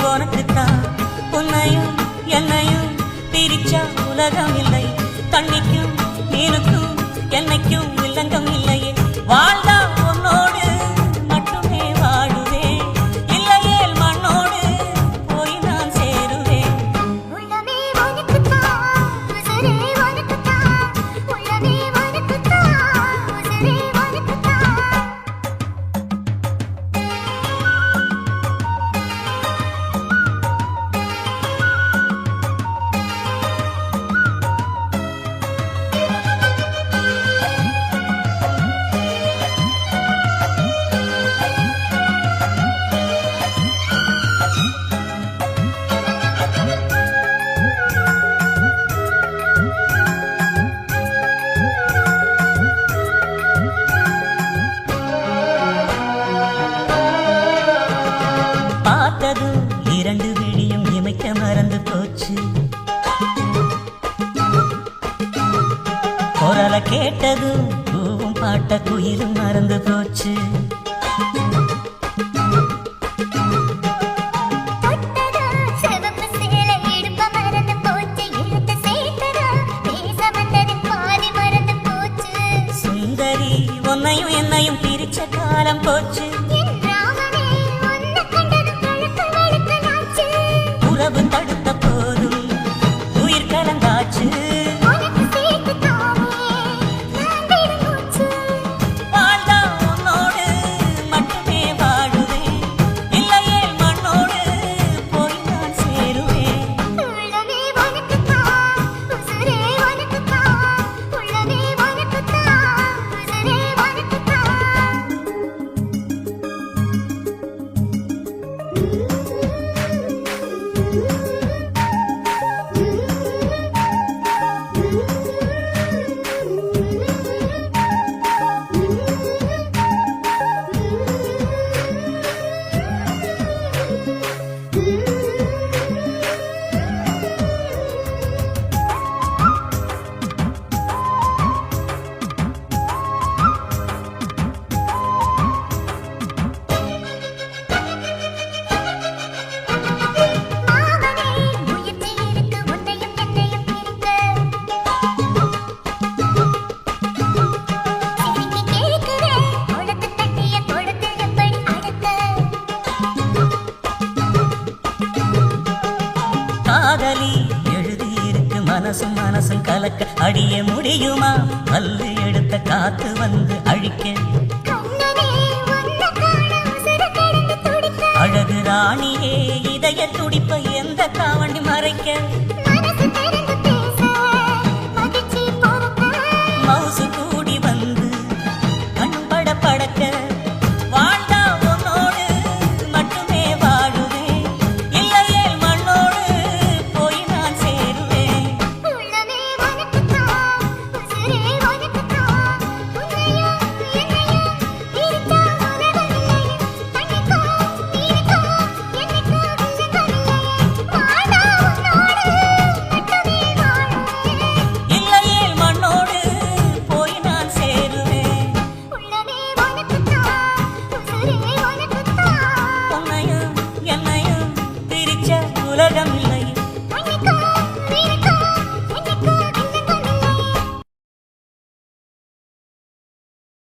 உனக்குத்தான் உன்னையும் என்னையும் பிரிச்சா உலகம் இல்லை. தண்ணிக்கும் மீனுக்கும் என்னைக்கும் வில்லங்கம் இல்லையே. வாழ்ந்தா உன்னோடு மட்டுமே வாழுவேன், இல்லையேல் மண்ணோடு போய் நான் சேருவேன். உள்ளமே உனக்குத்தான், உசுரே உனக்குத்தான். உள்ளமே உனக்குத்தான், உசுரே உனக்குத்தான். பார்த்ததும் இரண்டு விழியும் இமைக்க மறந்து போச்சு. குரலை கேட்டதும் பூவும் பாட்ட குயிலும் மறந்து போச்சு. சுந்தரி உன்னையும் என்னையும் பிரிச்ச காலம் போச்சு. உறவு தடுத்த போதும் உயிர் கலந்தாச்சு. வாழ்ந்தா உன்னோடு மட்டுமே வாழுவேன், இல்லையேல் மண்ணோடு போய் நான் சேருவேன். உள்ளமே உனக்குத்தான், உசுரே உனக்குத்தான். உள்ளமே உனக்குத்தான், உசுரே உனக்குத்தான். காதலி எழுதியிருக்கு மனசும் மனசும் கலக்க. அடிய முடியுமா பல்லு எடுத்த காத்து வந்து அழிக்க. அழகு ராணியே இதய துடிப்ப எந்த காவண்டி மறைக்க.